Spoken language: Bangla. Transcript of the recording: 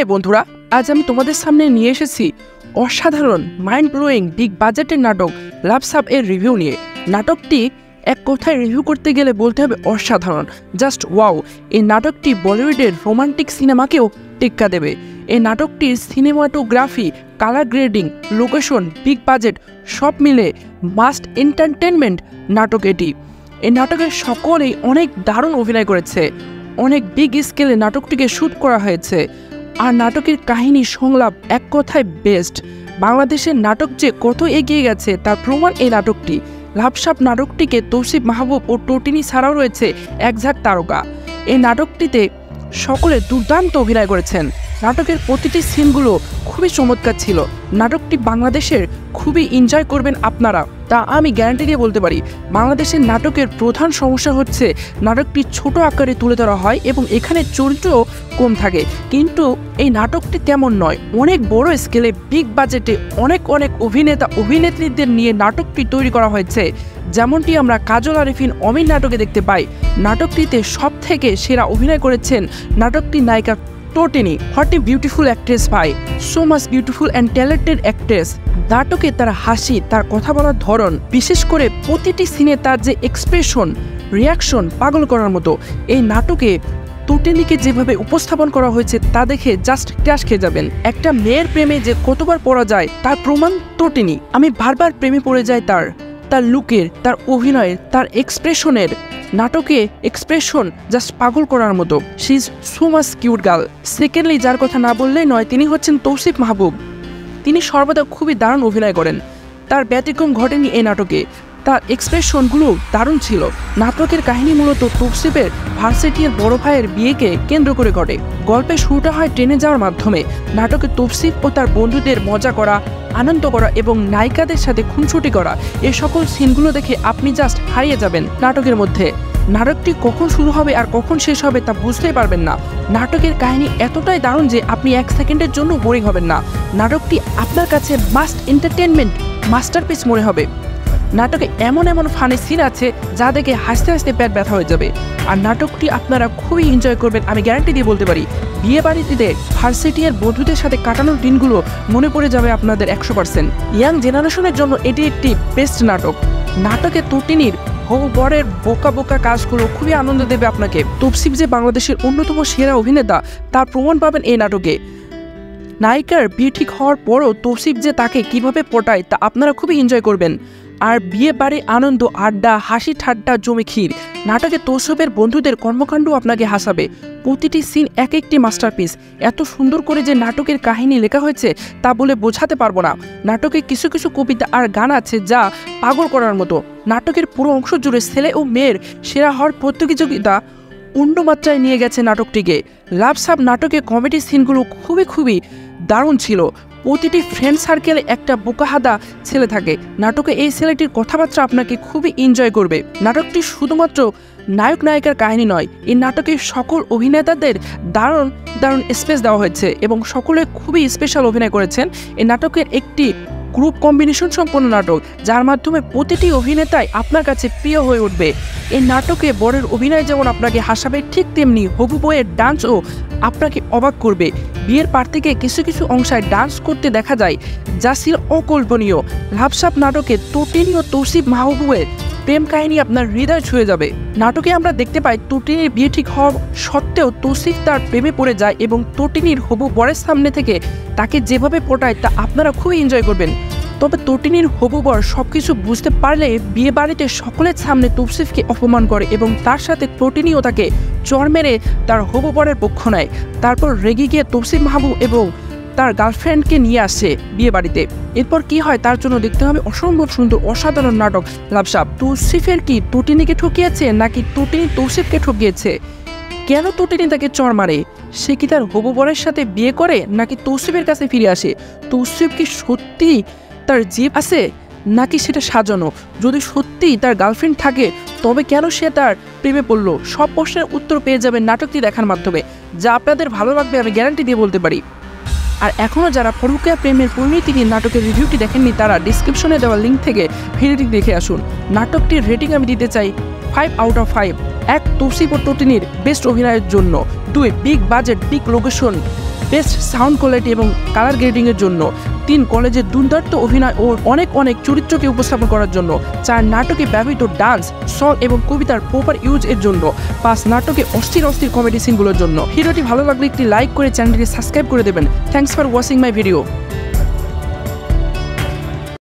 হাই বন্ধুরা, আজ আমি তোমাদের সামনে নিয়ে এসেছি অসাধারণ মাইন্ড ব্লোয়িং বিগ বাজেটের নাটক লাভ সাব এর রিভিউ নিয়ে। নাটকটি এক কথায় রিভিউ করতে গেলে বলতে হবে অসাধারণ, জাস্ট ওয়াও। এই নাটকটি বলিউডের রোমান্টিক সিনেমাকেও টেক্কা দেবে। এই নাটকটির cinematography, colour grading, location, big budget সব মিলে মাস্ট এন্টারটেনমেন্ট নাটক এটি। এই নাটকের সকলেই অনেক দারুণ অভিনয় করেছে, অনেক বিগ স্কেলে নাটকটিকে শ্যুট করা হয়েছে। আর নাটকের কাহিনী, সংলাপ এক কথায় বেস্ট। বাংলাদেশের নাটক যে কত এগিয়ে গেছে তার প্রমাণ এই নাটকটি। লাভ সাব নাটকটিকে তৌসিফ মাহবুব ও টোটিনি ছাড়াও রয়েছে এক ঝাঁক তারকা। এই নাটকটিতে সকলে দুর্দান্ত অভিনয় করেছেন। নাটকের প্রতিটি সিনগুলো খুবই চমৎকার ছিল। নাটকটি বাংলাদেশের খুবই এনজয় করবেন আপনারা, তা আমি গ্যারান্টি দিয়ে বলতে পারি। বাংলাদেশের নাটকের প্রধান সমস্যা হচ্ছে নাটকটি ছোট আকারে তুলে ধরা হয় এবং এখানে চরিত্রও কম থাকে, কিন্তু এই নাটকটি তেমন নয়। অনেক বড় স্কেলে বিগ বাজেটে অনেক অভিনেতা অভিনেত্রীদের নিয়ে নাটকটি তৈরি করা হয়েছে, যেমনটি আমরা কাজল আরিফিন অমির নাটকে দেখতে পাই। নাটকটিতে সব থেকে সেরা অভিনয় করেছেন নাটকটির নায়িকা টোটিনি। হোয়াট এ বিউটিফুল অ্যাক্ট্রেস ভাই, so much beautiful and talented actress. নাটকে তার হাসি, তার কথা বলার ধরন, বিশেষ করে প্রতিটি সিনে তার যে এক্সপ্রেশন, রিয়াকশন পাগল করার মতো। এই নাটকে টোটিনিকে যেভাবে উপস্থাপন করা হয়েছে তা দেখে জাস্ট ক্র্যাশ খেয়ে যাবেন। একটা মেয়ের প্রেমে যে কতবার পড়া যায় তার প্রমাণ টোটিনি। আমি বারবার প্রেমে পড়ে যাই তার লুকের, তার অভিনয়ের, তার এক্সপ্রেশনের। নাটকে এক্সপ্রেশন জাস্ট পাগল করার মতো। She is so much cute girl. Secondly যার কথা না বললেই নয়, তিনি হচ্ছেন তৌসিফ মাহবুব। তিনি সর্বদা খুবই দারুণ অভিনয় করেন। তার ব্যতিক্রম ঘটেনি এই নাটকে, তার এক্সপ্রেশনগুলো দারুণ ছিল। নাটকের কাহিনী মূলত তৌসিফের ভার্সিটির বড় ভাইয়ের বিয়েকে কেন্দ্র করে ঘটে। গল্পের শুরুটা হয় ট্রেনে যাওয়ার মাধ্যমে। নাটকে তৌসিফ ও তার বন্ধুদের মজা করা, আনন্দ করা এবং নায়িকাদের সাথে খুনসুটি করা, এ সকল সিনগুলো দেখে আপনি জাস্ট হারিয়ে যাবেন নাটকের মধ্যে। নাটকটি কখন শুরু হবে আর কখন শেষ হবে তা বুঝতেই পারবেন না। নাটকের কাহিনী এতটাই দারুণ যে আপনি এক সেকেন্ডের জন্য বোরিং হবেন না। নাটকটি আপনার কাছে মাস্ট এন্টারটেনমেন্ট মাস্টারপিস মনে হবে। নাটকে এমন ফানি সিন আছে যা দেখে হাসতে হাসতে পেট ব্যথা হয়ে যাবে। আর নাটকটি আপনারা খুবই এনজয় করবেন, আমি গ্যারান্টি দিয়ে বলতে পারি। বিয়ে বাড়িতে ভার্সিটির বন্ধুদের সাথে কাটানোর দিনগুলো মনে পড়ে যাবে আপনাদের 100%। ইয়াং জেনারেশনের জন্য এটি একটি বেস্ট নাটক। নাটকে টোটিনির হবু বরের বোকা কাজগুলো খুবই আনন্দ দেবে আপনাকে। তৌসিফ যে বাংলাদেশের অন্যতম সেরা অভিনেতা তার প্রমাণ পাবেন এই নাটকে। নায়িকার বিয়ে ঠিক হওয়ার পরও তৌসিফ যে তাকে কিভাবে পটায় তা আপনারা খুবই এনজয় করবেন। আর বিয়ে বাড়ি আনন্দ, আড্ডা, হাসি ঠাট্টা জমে ক্ষীর। নাটকে তৌসিফের বন্ধুদের কর্মকাণ্ড আপনাকে হাসাবে। প্রতিটি সিন এক একটি মাস্টারপিস। এত সুন্দর করে যে নাটকের কাহিনী লেখা হয়েছে তা বলে বোঝাতে পারবো না। নাটকে কিছু কবিতা আর গান আছে যা পাগল করার মতো। নাটকের পুরো অংশ জুড়ে ছেলে ও মেয়ের সেরা হওয়ার প্রতিযোগিতা অন্য মাত্রায় নিয়ে গেছে নাটকটিকে। লাভ সাব নাটকে কমেডি সিনগুলো খুবই দারুণ ছিল। প্রতিটি ফ্রেন্ড সার্কেলে একটা বোকাহাদা ছেলে থাকে। নাটকে এই ছেলেটির কথাবার্তা আপনাকে খুবই এনজয় করবে। নাটকটি শুধুমাত্র নায়ক নায়িকার কাহিনী নয়, এই নাটকে সকল অভিনেতাদের দারুণ স্পেস দেওয়া হয়েছে এবং সকলে খুবই স্পেশাল অভিনয় করেছেন। এই নাটকের একটি গ্রুপ কম্বিনেশন সম্পন্ন নাটক, যার মাধ্যমে প্রতিটি অভিনেতাই আপনার কাছে প্রিয় হয়ে উঠবে। এই নাটকে বরের অভিনয় যেমন আপনাকে হাসাবে, ঠিক তেমনি হবু বইয়ের ডান্সও আপনাকে অবাক করবে। বিয়ের পার থেকে কিছু অংশায় ডান্স করতে দেখা যায় যা ছিল অকল্পনীয়। লাভ সাব নাটকে টোটিনি ও তৌসিফ মাহবুবের প্রেম কাহিনী আপনার হৃদয় ছুঁয়ে যাবে। নাটকে আমরা দেখতে পাই টোটিনির বিয়ে ঠিক হওয়া সত্ত্বেও তৌসিফ তার প্রেমে পড়ে যায় এবং টোটিনির হবু বরের সামনে থেকে তাকে যেভাবে পটায় তা আপনারা খুবই এনজয় করবেন। তবে টোটিনির হবু বর সবকিছু বুঝতে পারলে বিয়ে বাড়িতে সকলের সামনে তৌসিফকে অপমান করে এবং তার সাথে টোটিনিও তাকে চড় মেরে তার হবু বরের পক্ষ নেয়। তারপর রেগে গিয়ে তৌসিফ মাহবুব এবং তার গার্লফ্রেন্ডকে নিয়ে আসে বিয়ে বাড়িতে। এরপর কি হয় তার জন্য দেখতে হবে অসম্ভব সুন্দর অসাধারণ নাটক লাভ সাব। তৌসিফের কি টোটিনিকে ঠকিয়েছে নাকি টোটিনি তৌসিফকে ঠকিয়েছে? কেন টোটিনি তাকে চড় মারে? সে কি তার হবু বরের সাথে বিয়ে করে নাকি তৌসিফের কাছে ফিরে আসে? তৌসিফ কি সত্যি তার জিভ আছে নাকি সেটা সাজানো? যদি সত্যি তার গার্লফ্রেন্ড থাকে তবে কেন সে তার প্রেমে পড়লো? সব প্রশ্নের উত্তর পেয়ে যাবেন নাটকটি দেখার মাধ্যমে, যা আপনাদের ভালো লাগবে আমি গ্যারান্টি দিয়ে বলতে পারি। আর এখনও যারা পরকীয়া প্রেমের পরিণতি নিয়ে নাটকের রিভিউটি দেখেননি তারা ডিসক্রিপশনে দেওয়া লিঙ্ক থেকে ভিডিওটি দেখে আসুন। নাটকটির রেটিং আমি দিতে চাই 5 out of 5। 1 তৌসিফ ও টোটিনির বেস্ট অভিনয়ের জন্য। 2 big budget, big location, best sound quality এবং কালার গ্রেডিংয়ের জন্য, 3 কলেজের দুর্দান্ত অভিনয় ও অনেক চরিত্রকে উপস্থাপন করার জন্য, 4 নাটকে ব্যবহৃত ডান্স, সং এবং কবিতার প্রপার ইউজ এর জন্য, 5 নাটকে অস্থির কমেডি সিনগুলোর জন্য। ভিডিওটি ভালো লাগলে একটি লাইক করে চ্যানেলটিকে সাবস্ক্রাইব করে দেবেন। Thanks for watching my video.